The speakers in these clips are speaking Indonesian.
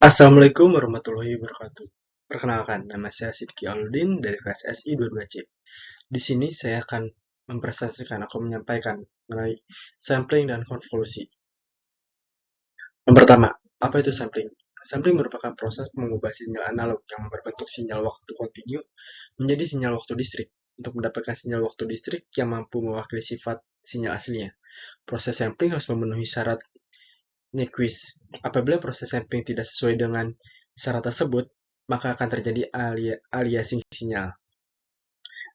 Assalamualaikum warahmatullahi wabarakatuh. Perkenalkan, nama saya Sidki Aludin dari kelas SI 22C. Di sini saya akan mempresentasikan atau menyampaikan mengenai sampling dan konvolusi. Yang pertama, apa itu sampling? Sampling merupakan proses mengubah sinyal analog yang berbentuk sinyal waktu kontinu menjadi sinyal waktu distrik untuk mendapatkan sinyal waktu distrik yang mampu mewakili sifat sinyal aslinya. Proses sampling harus memenuhi syarat Nyquist. Apabila proses sampling tidak sesuai dengan syarat tersebut, maka akan terjadi aliasing sinyal.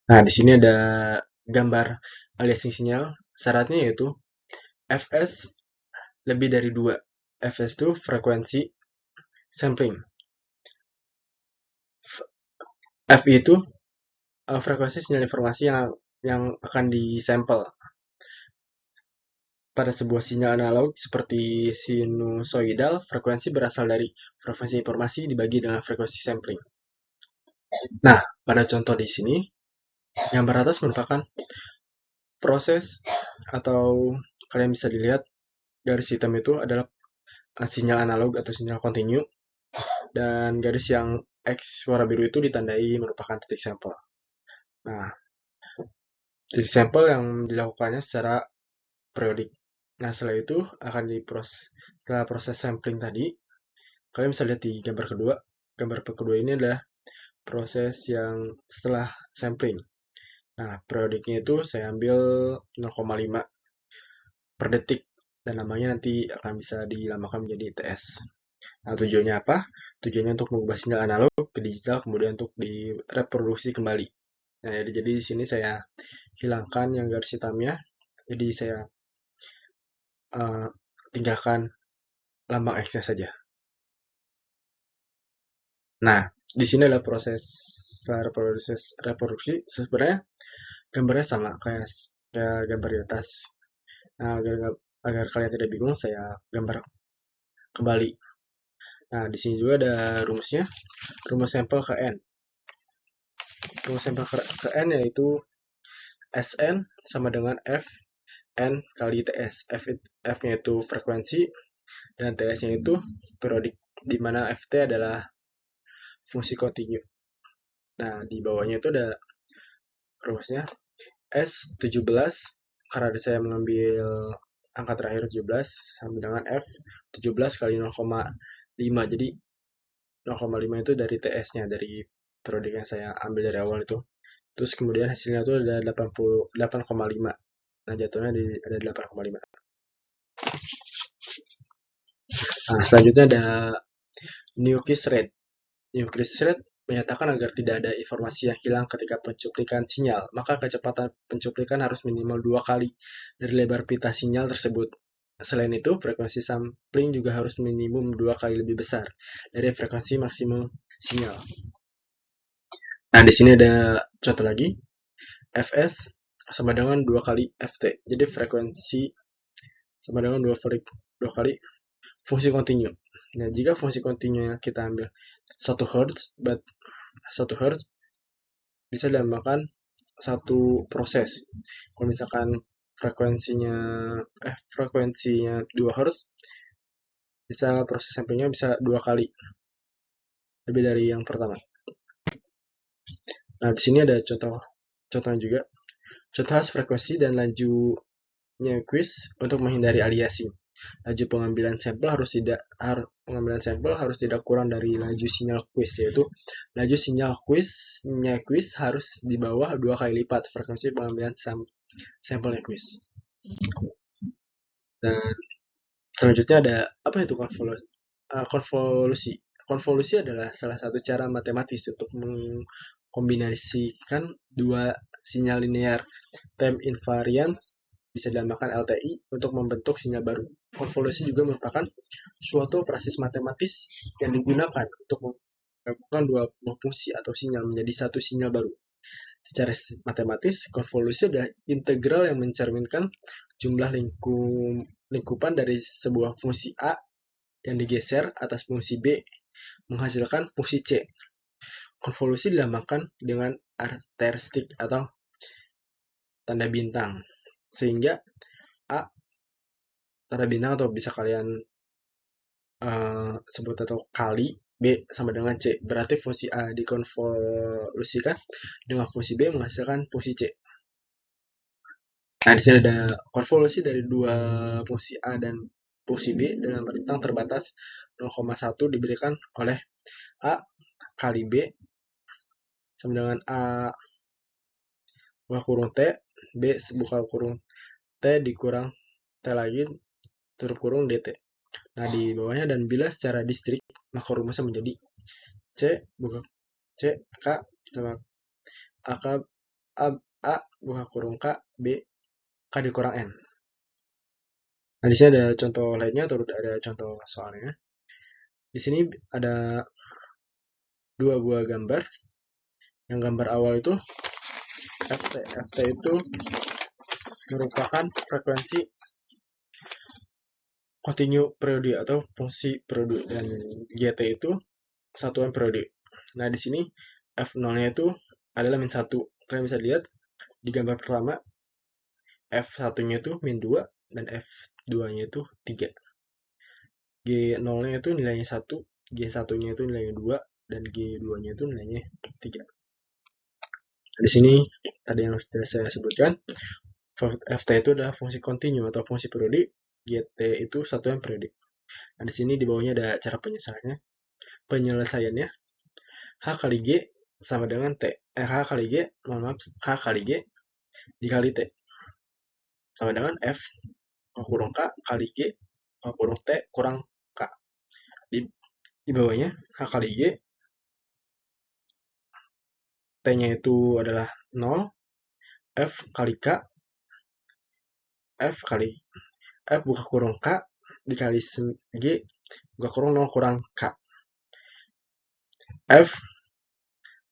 Nah, di sini ada gambar aliasing sinyal. Syaratnya yaitu Fs lebih dari 2. Fs itu frekuensi sampling. F itu frekuensi sinyal informasi yang akan disampel. Pada sebuah sinyal analog seperti sinusoidal, frekuensi berasal dari frekuensi informasi dibagi dengan frekuensi sampling. Nah, pada contoh di sini, gambar atas merupakan proses atau kalian bisa dilihat garis hitam itu adalah sinyal analog atau sinyal kontinu, dan garis yang X warna biru itu ditandai merupakan titik sampel. Nah, titik sampel yang dilakukannya secara periodik. Nah, setelah itu akan setelah proses sampling tadi, kalian bisa lihat di gambar kedua. Gambar kedua ini adalah proses yang setelah sampling. Nah, periodiknya itu saya ambil 0,5 per detik, dan namanya nanti akan bisa dilamakan menjadi TS. Nah, tujuannya apa? Tujuannya untuk mengubah sinyal analog ke digital, kemudian untuk direproduksi kembali. Nah, jadi di sini saya hilangkan yang garis hitamnya, jadi saya uh, tinggalkan lambang X-nya saja. Nah, di sini adalah proses reproduksi. Sebenarnya gambarnya sama kayak gambar di atas. Nah, agar kalian tidak bingung, saya gambar kembali. Nah, di sini juga ada rumusnya. Rumus sampel ke N. Rumus sampel ke N yaitu Sn sama dengan F N kali TS. F-nya itu frekuensi dan TS-nya itu periodik, di mana Ft adalah fungsi kontinu. Nah, di bawahnya itu ada rumusnya S17, karena saya mengambil angka terakhir 17 sama dengan F 17 kali 0,5. Jadi 0,5 itu dari TS-nya, dari periodik yang saya ambil dari awal itu. Terus kemudian hasilnya itu ada 8,5. Nah, jatuhnya ada 8,5. Nah, selanjutnya ada Nyquist rate. Nyquist rate menyatakan agar tidak ada informasi yang hilang ketika pencuplikan sinyal, maka kecepatan pencuplikan harus minimal 2 kali dari lebar pita sinyal tersebut. Selain itu, frekuensi sampling juga harus minimum 2 kali lebih besar dari frekuensi maksimum sinyal. Nah, di sini ada contoh lagi. Fs sama dengan 2 kali Ft. Jadi frekuensi sama dengan 2 kali fungsi kontinu. Nah, jika fungsi kontinunya kita ambil 1 Hz, 1 Hz bisa dinamakan satu proses. Kalau misalkan frekuensinya 2 Hz, bisa proses samplingnya bisa 2 kali lebih dari yang pertama. Nah, di sini ada contohnya juga. Contoh khas frekuensi dan lajunya quiz untuk menghindari aliasing. Laju pengambilan sampel harus tidak kurang dari laju sinyal quiz, yaitu laju sinyal quiz harus di bawah 2 kali lipat frekuensi pengambilan sampelnya quiz. Dan selanjutnya ada apa itu konvolusi? Konvolusi adalah salah satu cara matematis untuk mengkombinasikan dua sinyal linear time invariance, bisa dinamakan LTI, untuk membentuk sinyal baru. Konvolusi juga merupakan suatu proses matematis yang digunakan untuk menggabungkan dua fungsi atau sinyal menjadi satu sinyal baru. Secara matematis, konvolusi adalah integral yang mencerminkan jumlah lingkupan dari sebuah fungsi A yang digeser atas fungsi B menghasilkan fungsi C. Konvolusi dilambangkan dengan asteristik atau tanda bintang, sehingga A tanda bintang, atau bisa kalian sebut atau kali B sama dengan C. Berarti fungsi A dikonvolusikan dengan fungsi B menghasilkan fungsi C. Nah, di sini ada konvolusi dari dua fungsi A dan fungsi B dengan rentang terbatas 0,1 diberikan oleh A kali B sama dengan A buka kurung T, B buka kurung T dikurang T lagi tutup kurung DT. Nah, di bawahnya dan bila secara distrik maka rumusnya menjadi C buka C K sama A buka kurung K B K dikurang N. Nah, di sini ada contoh lainnya atau ada contoh soalnya. Di sini ada dua buah gambar. Yang gambar awal itu FT. FT itu merupakan frekuensi kontinu periode atau fungsi periode dan GT itu satuan periode. Nah, di sini F0-nya itu adalah min 1. Kalian bisa lihat di gambar pertama F1-nya itu min 2 dan F2-nya itu 3. G0-nya itu nilainya 1, G1-nya itu nilainya 2 dan G2-nya itu nilainya 3. Di sini tadi yang sudah saya sebutkan, FT itu adalah fungsi kontinu atau fungsi periode, GT itu satuan periode. Nah, di sini di bawahnya ada cara penyelesaiannya. H kali G sama dengan T. H kali G, mohon maaf, H kali G dikali T sama dengan F kurung K kali G kurung T kurang K. Di bawahnya H kali G, T-nya itu adalah 0, F kali K, F kali F buka kurung K dikali G buka kurung 0 kurang K. F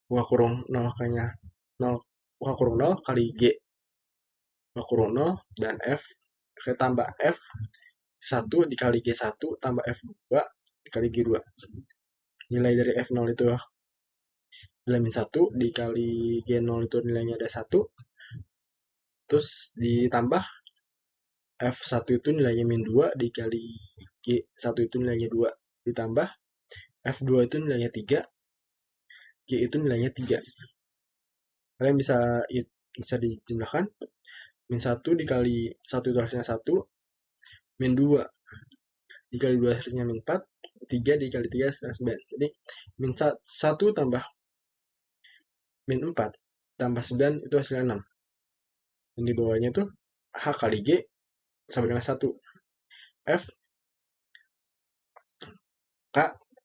buka kurung 0 kayaknya 0 buka kurung 0 kali G buka kurung 0 dan F tambah F 1 dikali G1 tambah F2 dikali G2. Nilai dari F0 itu nilai min 1 dikali G0 itu nilainya ada 1. Terus ditambah F1 itu nilainya min 2 dikali G1 itu nilainya 2 ditambah F2 itu nilainya 3, G itu nilainya 3. Kalian bisa dijumlahkan min 1 dikali 1 itu hasilnya 1, min 2 dikali 2 hasilnya min 4, 3 dikali 3 hasilnya 9. Jadi min 1 tambah min 4 tambah 9 itu hasilnya 6. Dan di bawahnya itu H kali G sama dengan 1. F K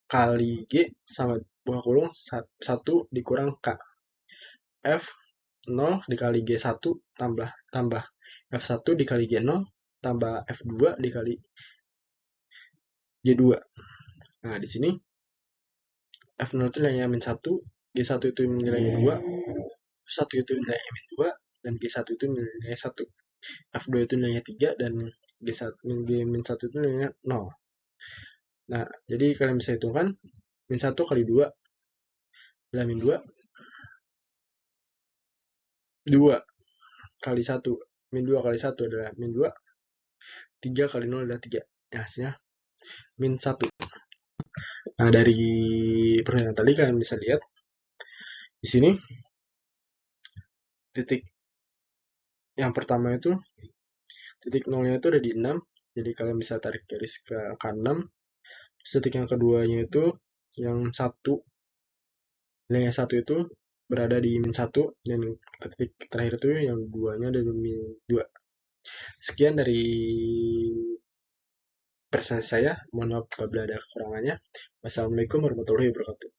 kali G sama buka kurung 1 dikurang K. F 0 dikali G1 tambah F1 dikali G0 tambah F2 dikali G2. Nah, di sini F0 itu nilainya min 1, G1 itu nilainya 2, F1 itu nilainya min 2, dan G1 itu nilainya 1. F2 itu nilainya 3, dan G-1 itu nilainya 0. Nah, jadi kalian bisa hitungkan min 1 kali 2 adalah min 2, 2 kali 1, min 2 kali 1 adalah min 2, 3 kali 0 adalah 3. Nah, hasilnya min 1. Nah, dari pernyataan tadi kalian bisa lihat di sini titik yang pertama itu titik nolnya itu ada di 6, jadi kalian bisa tarik garis ke angka 6. Titik yang keduanya itu yang 1, nilainya 1 itu berada di min 1, dan titik terakhir itu yang duanya ada di min 2. Sekian dari presentasi saya, mohon maaf apabila ada kekurangannya. Wassalamualaikum warahmatullahi wabarakatuh.